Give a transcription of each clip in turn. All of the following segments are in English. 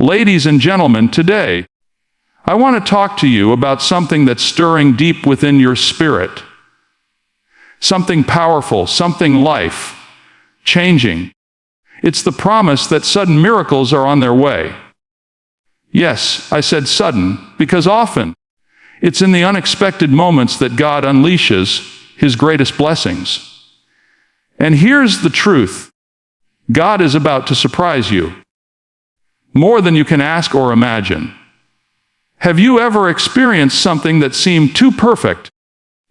Ladies and gentlemen, today, I want to talk to you about something that's stirring deep within your spirit. Something powerful, something life-changing. It's the promise that sudden miracles are on their way. Yes, I said sudden, because often, it's in the unexpected moments that God unleashes His greatest blessings. And here's the truth. God is about to surprise you. More than you can ask or imagine. Have you ever experienced something that seemed too perfect,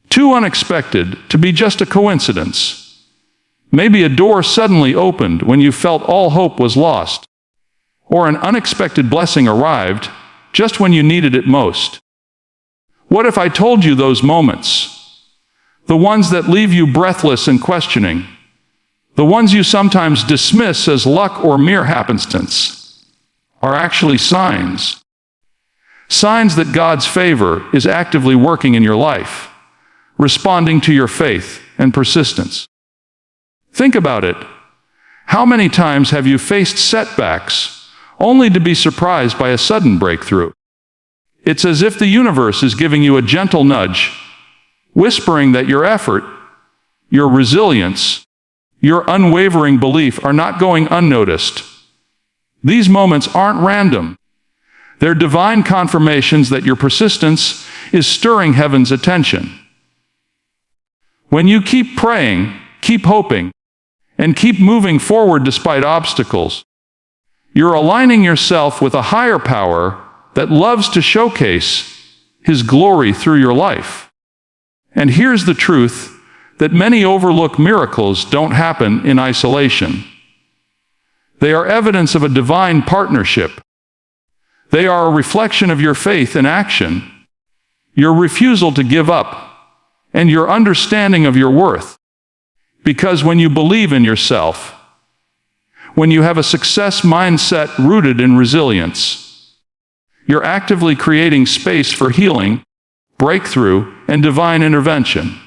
too unexpected to be just a coincidence? Maybe a door suddenly opened when you felt all hope was lost, or an unexpected blessing arrived just when you needed it most. What if I told you those moments, the ones that leave you breathless and questioning, the ones you sometimes dismiss as luck or mere happenstance, are actually signs? Signs that God's favor is actively working in your life, responding to your faith and persistence. Think about it. How many times have you faced setbacks only to be surprised by a sudden breakthrough? It's as if the universe is giving you a gentle nudge, whispering that your effort, your resilience, your unwavering belief are not going unnoticed. These moments aren't random. They're divine confirmations that your persistence is stirring heaven's attention. When you keep praying, keep hoping, and keep moving forward despite obstacles, you're aligning yourself with a higher power that loves to showcase His glory through your life. And here's the truth, that many overlook: miracles don't happen in isolation. They are evidence of a divine partnership. They are a reflection of your faith in action, your refusal to give up, and your understanding of your worth. Because when you believe in yourself, when you have a success mindset rooted in resilience, you're actively creating space for healing, breakthrough, and divine intervention.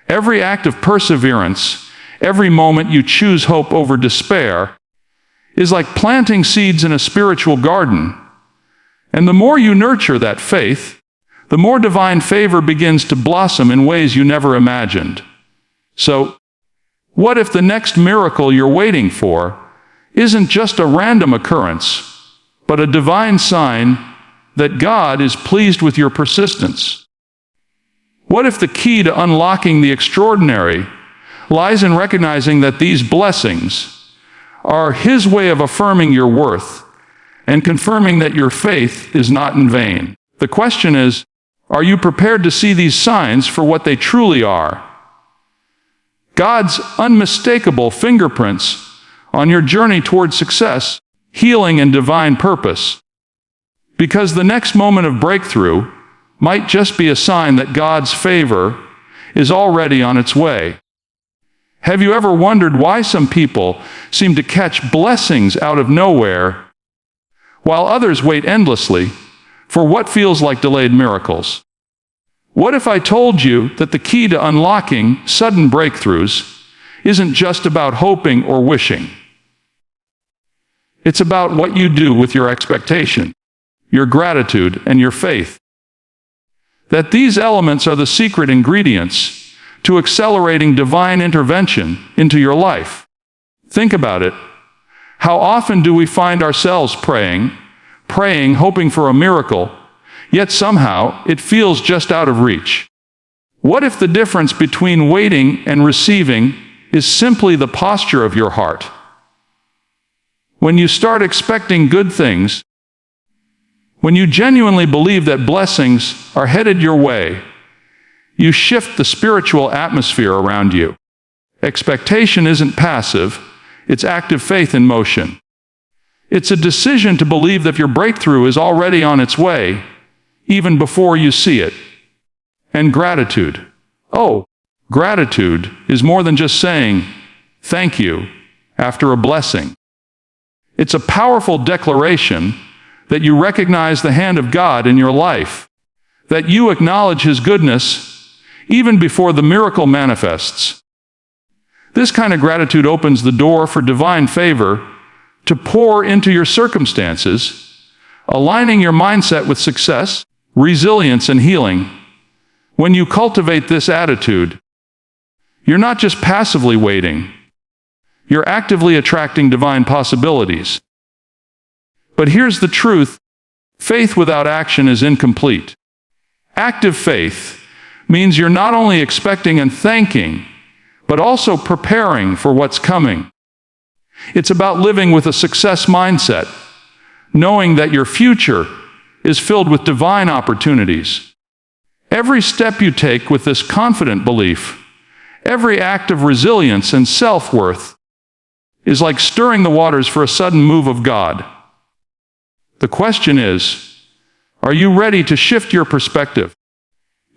Every act of perseverance, every moment you choose hope over despair, is like planting seeds in a spiritual garden. And the more you nurture that faith, the more divine favor begins to blossom in ways you never imagined. So, what if the next miracle you're waiting for isn't just a random occurrence, but a divine sign that God is pleased with your persistence? What if the key to unlocking the extraordinary lies in recognizing that these blessings are His way of affirming your worth and confirming that your faith is not in vain? The question is, are you prepared to see these signs for what they truly are? God's unmistakable fingerprints on your journey toward success, healing, and divine purpose. Because the next moment of breakthrough might just be a sign that God's favor is already on its way. Have you ever wondered why some people seem to catch blessings out of nowhere, while others wait endlessly for what feels like delayed miracles? What if I told you that the key to unlocking sudden breakthroughs isn't just about hoping or wishing? It's about what you do with your expectation, your gratitude, and your faith. That these elements are the secret ingredients to accelerating divine intervention into your life. Think about it. How often do we find ourselves praying, hoping for a miracle, yet somehow it feels just out of reach? What if the difference between waiting and receiving is simply the posture of your heart? When you start expecting good things, when you genuinely believe that blessings are headed your way, you shift the spiritual atmosphere around you. Expectation isn't passive, it's active faith in motion. It's a decision to believe that your breakthrough is already on its way, even before you see it. And gratitude. Oh, gratitude is more than just saying, "Thank you," after a blessing. It's a powerful declaration that you recognize the hand of God in your life, that you acknowledge His goodness even before the miracle manifests. This kind of gratitude opens the door for divine favor to pour into your circumstances aligning your mindset with success, resilience, and healing. When you cultivate this attitude, you're not just passively waiting. You're actively attracting divine possibilities. But here's the truth: faith without action is incomplete. Active faith means you're not only expecting and thanking, but also preparing for what's coming. It's about living with a success mindset, knowing that your future is filled with divine opportunities. Every step you take with this confident belief, every act of resilience and self-worth, is like stirring the waters for a sudden move of God. The question is, are you ready to shift your perspective?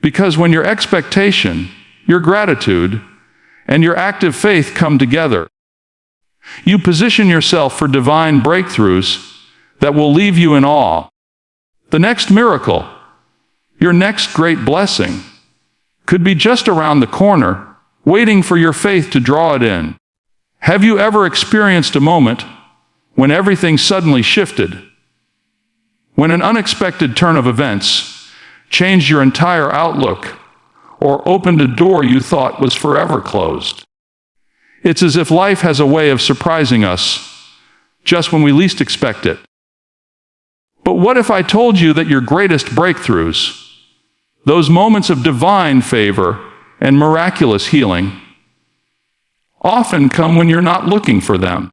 Because when your expectation, your gratitude, and your active faith come together, you position yourself for divine breakthroughs that will leave you in awe. The next miracle, your next great blessing, could be just around the corner, waiting for your faith to draw it in. Have you ever experienced a moment when everything suddenly shifted? When an unexpected turn of events changed your entire outlook or opened a door you thought was forever closed? It's as if life has a way of surprising us just when we least expect it. But what if I told you that your greatest breakthroughs, those moments of divine favor and miraculous healing, often come when you're not looking for them,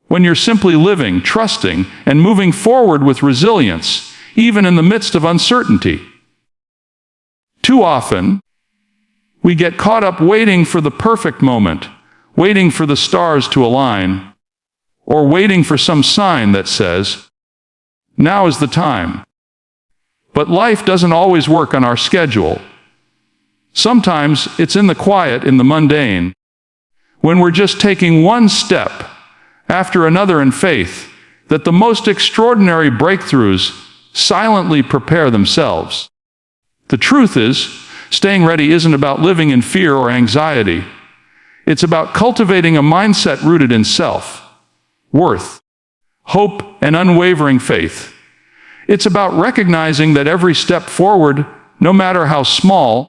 when you're simply living, trusting, and moving forward with resilience, even in the midst of uncertainty? Too often, we get caught up waiting for the perfect moment, waiting for the stars to align, or waiting for some sign that says, "Now is the time." But life doesn't always work on our schedule. Sometimes it's in the quiet, in the mundane, when we're just taking one step after another in faith, that the most extraordinary breakthroughs silently prepare themselves. The truth is, staying ready isn't about living in fear or anxiety. It's about cultivating a mindset rooted in self, worth, hope, and unwavering faith. It's about recognizing that every step forward, no matter how small,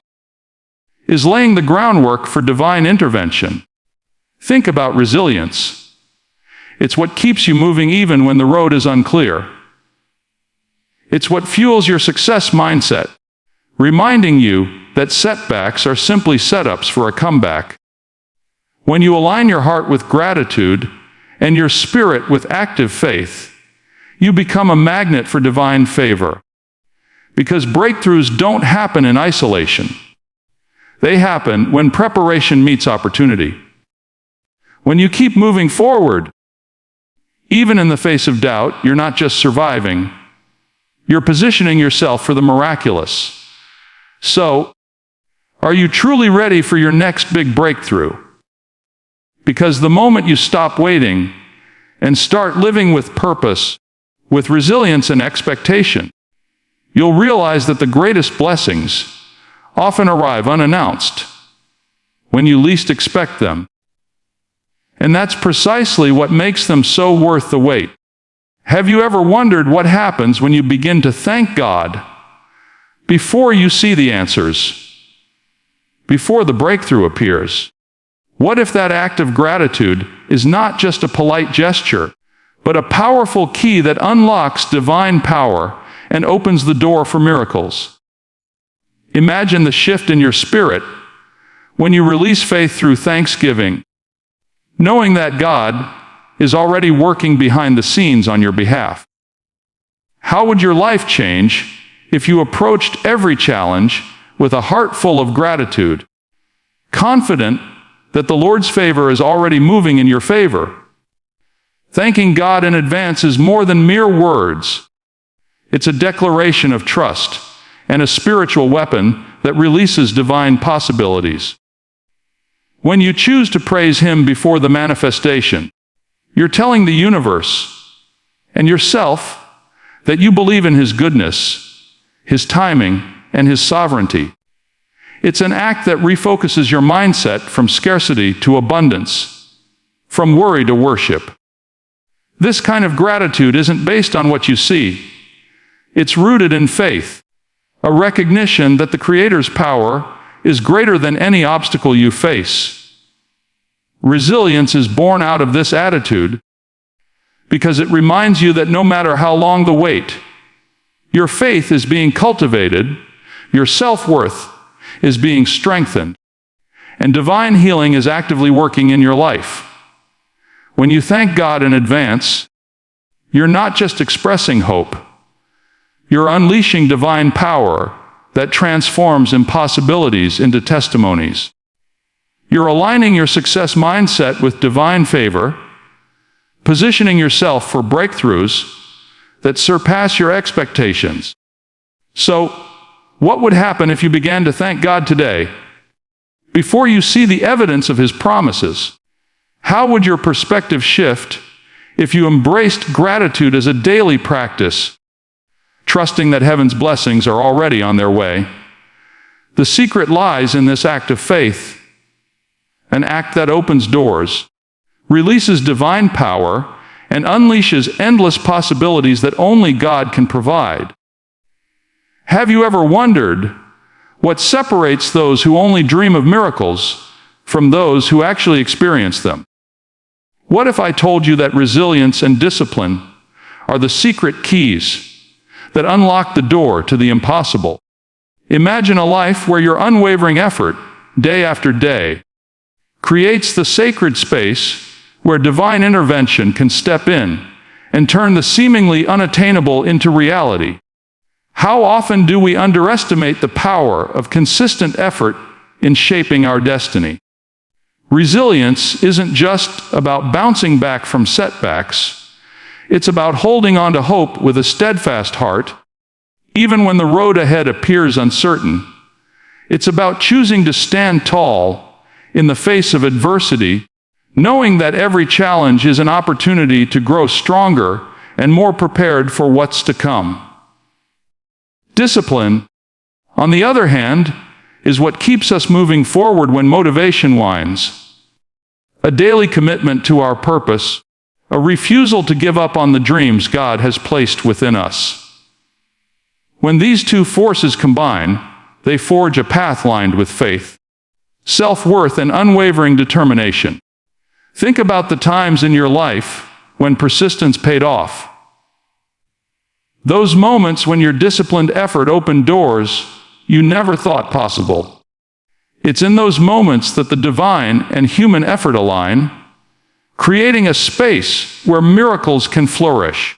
is laying the groundwork for divine intervention. Think about resilience. It's what keeps you moving even when the road is unclear. It's what fuels your success mindset, reminding you that setbacks are simply setups for a comeback. When you align your heart with gratitude and your spirit with active faith, you become a magnet for divine favor. Because breakthroughs don't happen in isolation. They happen when preparation meets opportunity. When you keep moving forward, even in the face of doubt, you're not just surviving, you're positioning yourself for the miraculous. So, are you truly ready for your next big breakthrough? Because the moment you stop waiting and start living with purpose, with resilience and expectation, you'll realize that the greatest blessings often arrive unannounced, when you least expect them. And that's precisely what makes them so worth the wait. Have you ever wondered what happens when you begin to thank God before you see the answers, before the breakthrough appears? What if that act of gratitude is not just a polite gesture, but a powerful key that unlocks divine power and opens the door for miracles? Imagine the shift in your spirit when you release faith through thanksgiving, knowing that God is already working behind the scenes on your behalf. How would your life change if you approached every challenge with a heart full of gratitude, confident that the Lord's favor is already moving in your favor? Thanking God in advance is more than mere words. It's a declaration of trust and a spiritual weapon that releases divine possibilities. When you choose to praise Him before the manifestation, you're telling the universe and yourself that you believe in His goodness, His timing, and His sovereignty. It's an act that refocuses your mindset from scarcity to abundance, from worry to worship. This kind of gratitude isn't based on what you see. It's rooted in faith, a recognition that the Creator's power is greater than any obstacle you face. Resilience is born out of this attitude because it reminds you that no matter how long the wait, your faith is being cultivated, your self-worth is being strengthened, and divine healing is actively working in your life. When you thank God in advance, you're not just expressing hope. You're unleashing divine power that transforms impossibilities into testimonies. You're aligning your success mindset with divine favor, positioning yourself for breakthroughs that surpass your expectations. So, what would happen if you began to thank God today? Before you see the evidence of His promises, how would your perspective shift if you embraced gratitude as a daily practice, trusting that heaven's blessings are already on their way? The secret lies in this act of faith, an act that opens doors, releases divine power, and unleashes endless possibilities that only God can provide. Have you ever wondered what separates those who only dream of miracles from those who actually experience them? What if I told you that resilience and discipline are the secret keys that unlock the door to the impossible? Imagine a life where your unwavering effort, day after day, creates the sacred space where divine intervention can step in and turn the seemingly unattainable into reality. How often do we underestimate the power of consistent effort in shaping our destiny? Resilience isn't just about bouncing back from setbacks. It's about holding on to hope with a steadfast heart, even when the road ahead appears uncertain. It's about choosing to stand tall in the face of adversity, knowing that every challenge is an opportunity to grow stronger and more prepared for what's to come. Discipline, on the other hand, is what keeps us moving forward when motivation wanes. A daily commitment to our purpose, a refusal to give up on the dreams God has placed within us. When these two forces combine, they forge a path lined with faith, self-worth, and unwavering determination. Think about the times in your life when persistence paid off. Those moments when your disciplined effort opened doors you never thought possible. It's in those moments that the divine and human effort align, creating a space where miracles can flourish.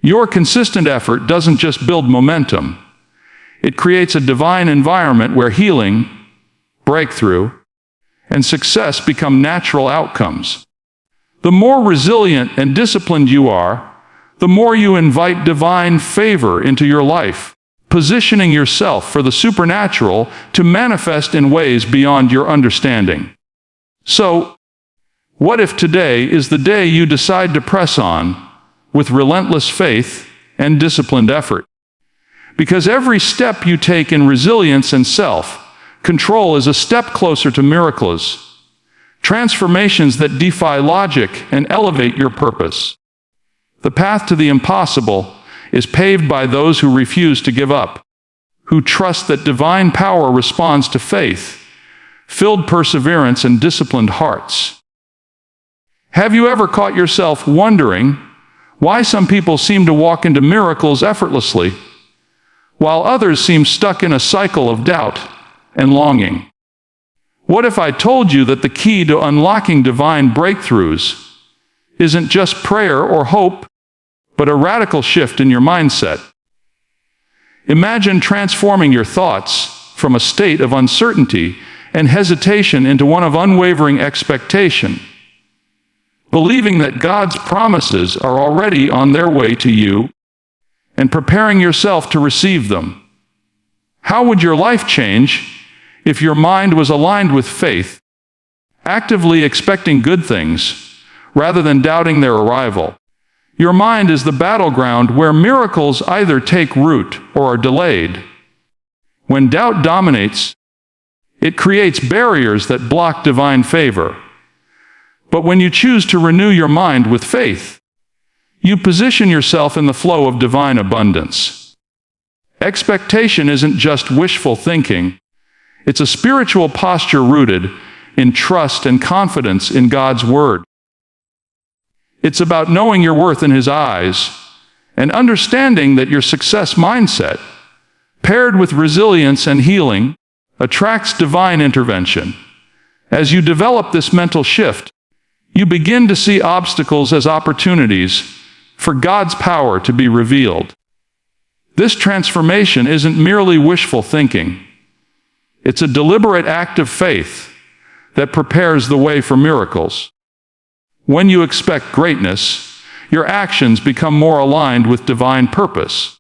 Your consistent effort doesn't just build momentum. It creates a divine environment where healing, breakthrough, and success become natural outcomes. The more resilient and disciplined you are, the more you invite divine favor into your life, positioning yourself for the supernatural to manifest in ways beyond your understanding. So, what if today is the day you decide to press on with relentless faith and disciplined effort? Because every step you take in resilience and self-control is a step closer to miracles, transformations that defy logic and elevate your purpose. The path to the impossible is paved by those who refuse to give up, who trust that divine power responds to faith, filled perseverance, and disciplined hearts. Have you ever caught yourself wondering why some people seem to walk into miracles effortlessly, while others seem stuck in a cycle of doubt and longing? What if I told you that the key to unlocking divine breakthroughs isn't just prayer or hope, but a radical shift in your mindset? Imagine transforming your thoughts from a state of uncertainty and hesitation into one of unwavering expectation, believing that God's promises are already on their way to you, and preparing yourself to receive them. How would your life change if your mind was aligned with faith, actively expecting good things rather than doubting their arrival? Your mind is the battleground where miracles either take root or are delayed. When doubt dominates, it creates barriers that block divine favor. But when you choose to renew your mind with faith, You position yourself in the flow of divine abundance. Expectation isn't just wishful thinking. It's a spiritual posture rooted in trust and confidence in God's Word. It's about knowing your worth in His eyes and understanding that your success mindset, paired with resilience and healing, attracts divine intervention. As you develop this mental shift, you begin to see obstacles as opportunities for God's power to be revealed. This transformation isn't merely wishful thinking. It's a deliberate act of faith that prepares the way for miracles. When you expect greatness, your actions become more aligned with divine purpose.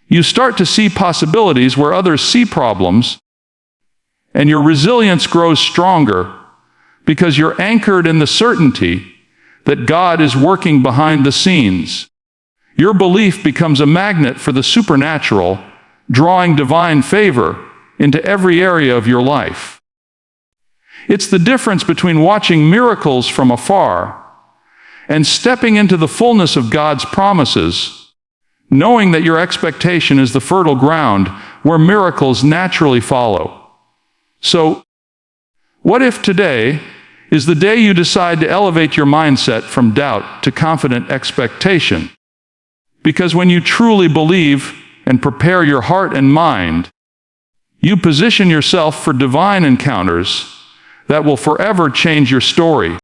You start to see possibilities where others see problems, and your resilience grows stronger because you're anchored in the certainty that God is working behind the scenes. Your belief becomes a magnet for the supernatural, drawing divine favor into every area of your life. It's the difference between watching miracles from afar and stepping into the fullness of God's promises, knowing that your expectation is the fertile ground where miracles naturally follow. So, what if today is the day you decide to elevate your mindset from doubt to confident expectation? Because when you truly believe and prepare your heart and mind, you position yourself for divine encounters that will forever change your story.